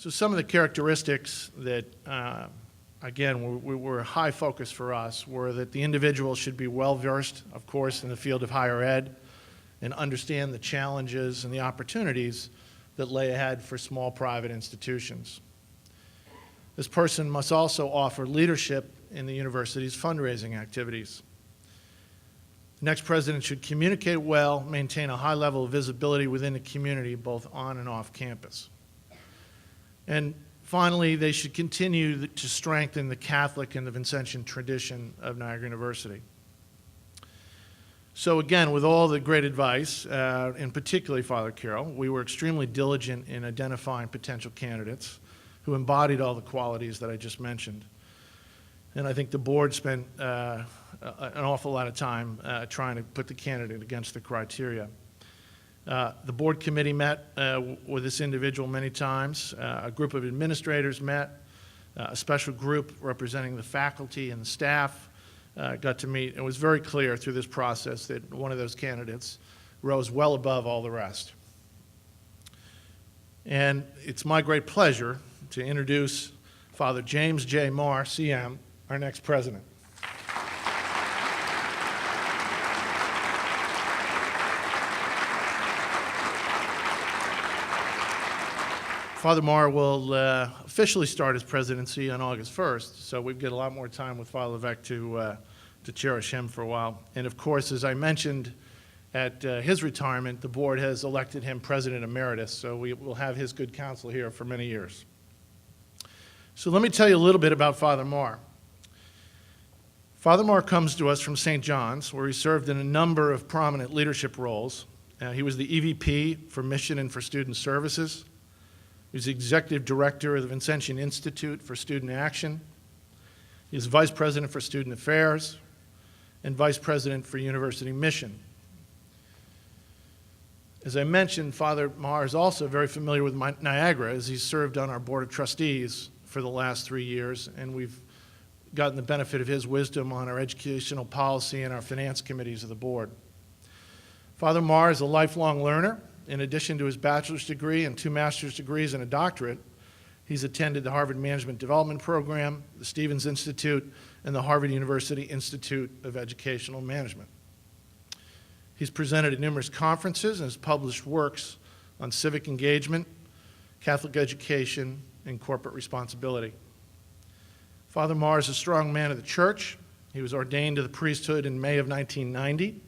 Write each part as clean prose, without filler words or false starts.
So some of the characteristics that, again, were a high focus for us were that the individual should be well-versed, of course, in the field of higher ed and understand the challenges and the opportunities that lay ahead for small private institutions. This person must also offer leadership in the university's fundraising activities. The next president should communicate well, maintain a high level of visibility within the community, both on and off campus. And finally, they should continue to strengthen the Catholic and the Vincentian tradition of Niagara University. So again, with all the great advice, and particularly Father Carroll, we were extremely diligent in identifying potential candidates who embodied all the qualities that I just mentioned. And I think the board spent an awful lot of time trying to put the candidate against the criteria. The board committee met with this individual many times. A group of administrators met. A special group representing the faculty and the staff got to meet. It was very clear through this process that one of those candidates rose well above all the rest. And it's my great pleasure to introduce Father James J. Maher, CM, our next president. Father Maher will officially start his presidency on August 1st, so we've got a lot more time with Father Levesque to cherish him for a while. And of course, as I mentioned at his retirement, the board has elected him President Emeritus, so we will have his good counsel here for many years. So let me tell you a little bit about Father Maher. Father Maher comes to us from St. John's, where he served in a number of prominent leadership roles. He was the EVP for Mission and for Student Services. He was the Executive Director of the Vincentian Institute for Student Action. He is Vice President for Student Affairs and Vice President for University Mission. As I mentioned, Father Maher is also very familiar with Niagara, as he's served on our Board of Trustees for the last 3 years, and we've gotten the benefit of his wisdom on our educational policy and our finance committees of the board. Father Maher is a lifelong learner. In addition to his bachelor's degree and 2 master's degrees and a doctorate, he's attended the Harvard Management Development Program, the Stevens Institute, and the Harvard University Institute of Educational Management. He's presented at numerous conferences and has published works on civic engagement, Catholic education, and corporate responsibility. Father Maher is a strong man of the church. He was ordained to the priesthood in May of 1990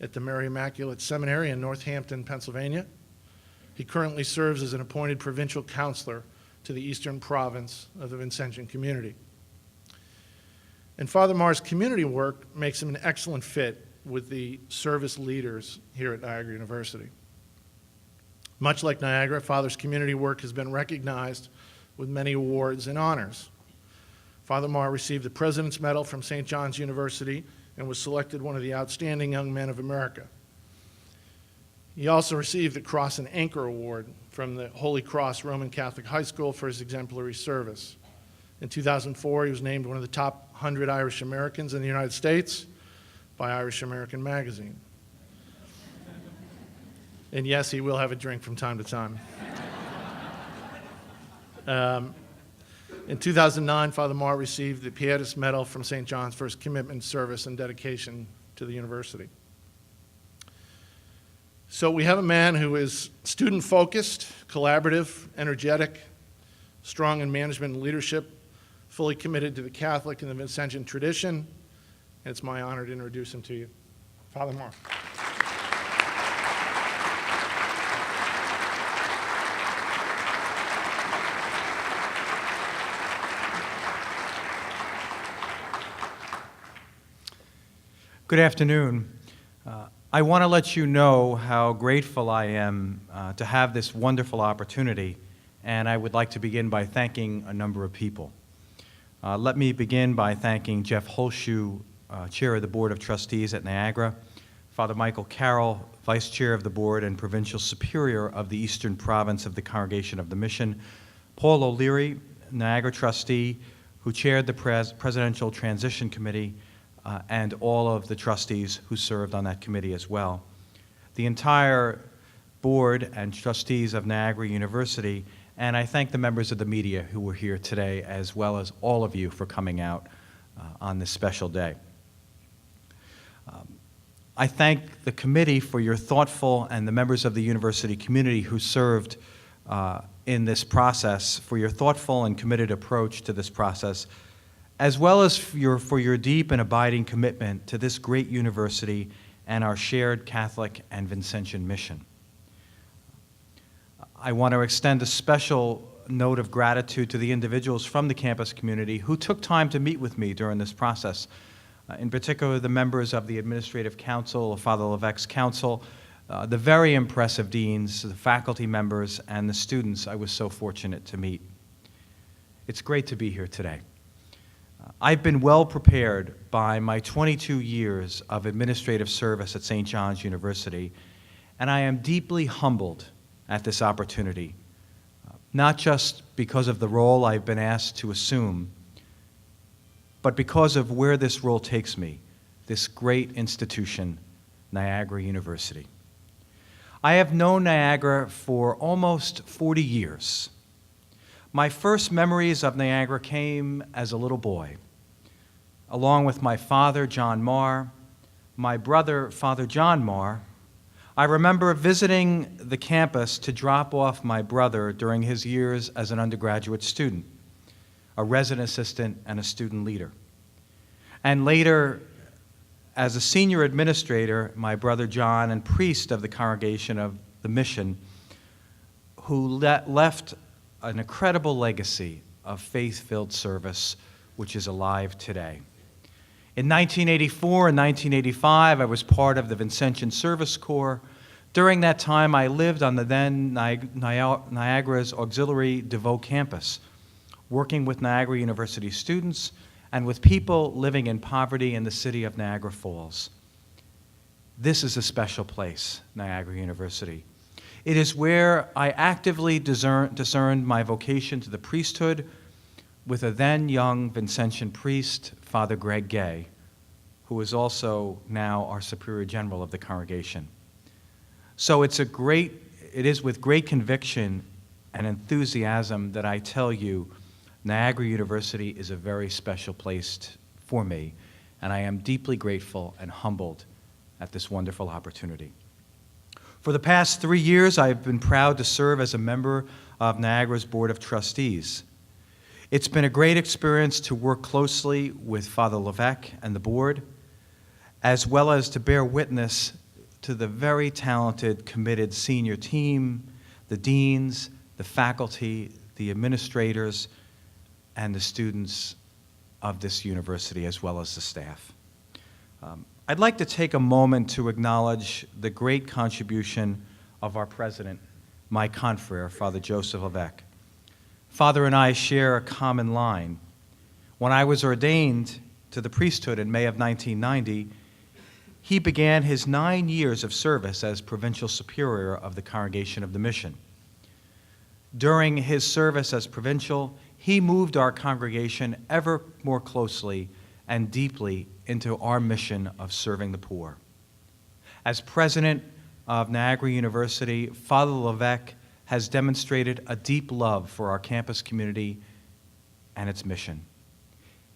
at the Mary Immaculate Seminary in Northampton, Pennsylvania. He currently serves as an appointed provincial counselor to the Eastern Province of the Vincentian community. And Father Maher's community work makes him an excellent fit with the service leaders here at Niagara University. Much like Niagara, Father's community work has been recognized with many awards and honors. Father Maher received the President's Medal from St. John's University and was selected one of the Outstanding Young Men of America. He also received the Cross and Anchor Award from the Holy Cross Roman Catholic High School for his exemplary service. In 2004, he was named one of the top 100 Irish Americans in the United States by Irish American Magazine. And yes, he will have a drink from time to time. In 2009, Father Maher received the Pietis Medal from St. John's for his commitment, service, and dedication to the university. So we have a man who is student-focused, collaborative, energetic, strong in management and leadership, fully committed to the Catholic and the Vincentian tradition, and it's my honor to introduce him to you. Father Maher. Good afternoon. I want to let you know how grateful I am to have this wonderful opportunity, and I would like to begin by thanking a number of people. Let me begin by thanking Jeff Holshoe, Chair of the Board of Trustees at Niagara, Father Michael Carroll, Vice Chair of the Board and Provincial Superior of the Eastern Province of the Congregation of the Mission, Paul O'Leary, Niagara Trustee, who chaired the Presidential Transition Committee, and all of the trustees who served on that committee as well. The entire board and trustees of Niagara University, And I thank the members of the media who were here today, as well as all of you for coming out on this special day. I thank the committee for your thoughtful, and the members of the university community who served in this process, for your thoughtful and committed approach to this process, as well as for your deep and abiding commitment to this great university and our shared Catholic and Vincentian mission. I want to extend a special note of gratitude to the individuals from the campus community who took time to meet with me during this process. In particular, the members of the Administrative Council, of Father Levesque's council, the very impressive deans, the faculty members, and the students I was so fortunate to meet. It's great to be here today. I've been well prepared by my 22 years of administrative service at St. John's University, and I am deeply humbled at this opportunity, not just because of the role I've been asked to assume, but because of where this role takes me, this great institution, Niagara University. I have known Niagara for almost 40 years. My first memories of Niagara came as a little boy, along with my father, John Maher, my brother, Father John Maher. I remember visiting the campus to drop off my brother during his years as an undergraduate student, a resident assistant, and a student leader. And later, as a senior administrator, my brother John, and priest of the Congregation of the Mission, who left an incredible legacy of faith-filled service, which is alive today. In 1984 and 1985, I was part of the Vincentian Service Corps. During that time, I lived on the then Niagara's Auxiliary DeVoe campus, working with Niagara University students and with people living in poverty in the city of Niagara Falls. This is a special place, Niagara University. It is where I actively discerned my vocation to the priesthood with a then young Vincentian priest, Father Greg Gay, who is also now our Superior General of the congregation. So it is with great conviction and enthusiasm that I tell you Niagara University is a very special place for me, and I am deeply grateful and humbled at this wonderful opportunity. For the past 3 years, I've been proud to serve as a member of Niagara's Board of Trustees. It's been a great experience to work closely with Father Levesque and the board, as well as to bear witness to the very talented, committed senior team, the deans, the faculty, the administrators, and the students of this university, as well as the staff. I'd like to take a moment to acknowledge the great contribution of our president, my confrere, Father Joseph Levesque. Father and I share a common line. When I was ordained to the priesthood in May of 1990, he began his 9 years of service as provincial superior of the Congregation of the Mission. During his service as provincial, he moved our congregation ever more closely and deeply into our mission of serving the poor. As president of Niagara University, Father Levesque has demonstrated a deep love for our campus community and its mission.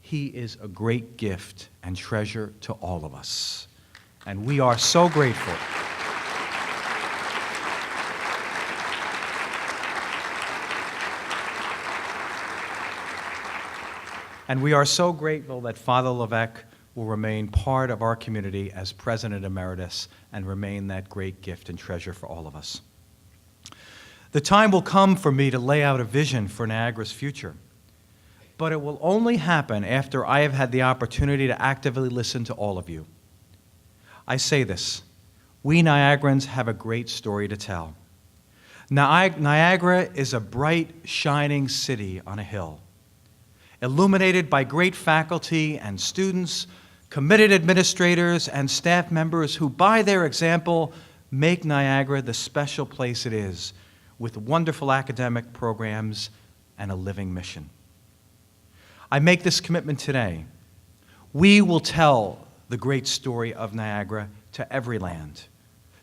He is a great gift and treasure to all of us, and we are so grateful. And we are so grateful that Father Levesque will remain part of our community as President Emeritus and remain that great gift and treasure for all of us. The time will come for me to lay out a vision for Niagara's future, but it will only happen after I have had the opportunity to actively listen to all of you. I say this, we Niagarans have a great story to tell. Niagara is a bright, shining city on a hill, illuminated by great faculty and students, committed administrators and staff members who, by their example, make Niagara the special place it is, with wonderful academic programs and a living mission. I make this commitment today. We will tell the great story of Niagara to every land,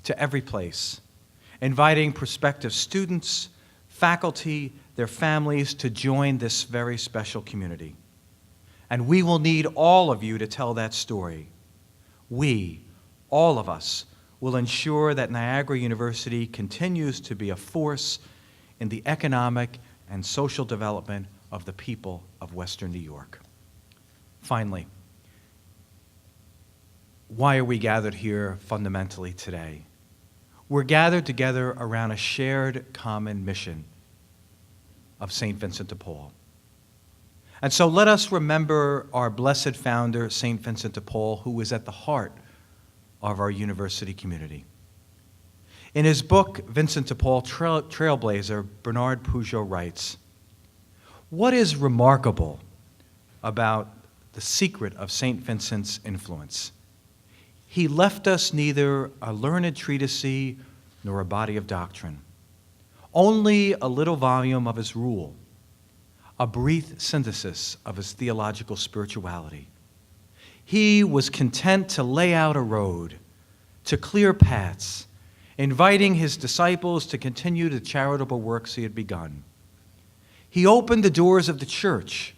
to every place, inviting prospective students, faculty, their families to join this very special community. And we will need all of you to tell that story. We, all of us, will ensure that Niagara University continues to be a force in the economic and social development of the people of Western New York. Finally, why are we gathered here fundamentally today? We're gathered together around a shared common mission of St. Vincent de Paul. And so let us remember our blessed founder, St. Vincent de Paul, who is at the heart of our university community. In his book, Vincent de Paul, Trailblazer, Bernard Pujol writes, "What is remarkable about the secret of St. Vincent's influence? He left us neither a learned treatise nor a body of doctrine, only a little volume of his rule, a brief synthesis of his theological spirituality. He was content to lay out a road, to clear paths, inviting his disciples to continue the charitable works he had begun. He opened the doors of the church,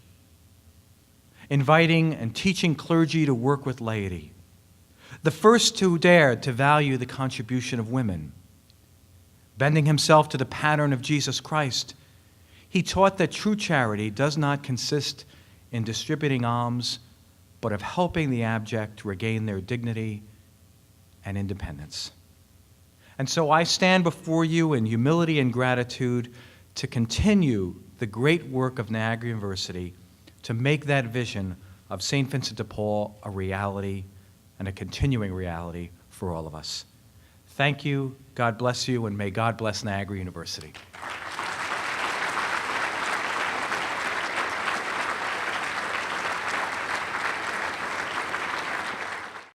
inviting and teaching clergy to work with laity, the first who dared to value the contribution of women. Bending himself to the pattern of Jesus Christ, he taught that true charity does not consist in distributing alms, but of helping the abject regain their dignity and independence. And so I stand before you in humility and gratitude to continue the great work of Niagara University to make that vision of St. Vincent de Paul a reality and a continuing reality for all of us. Thank you, God bless you, and may God bless Niagara University.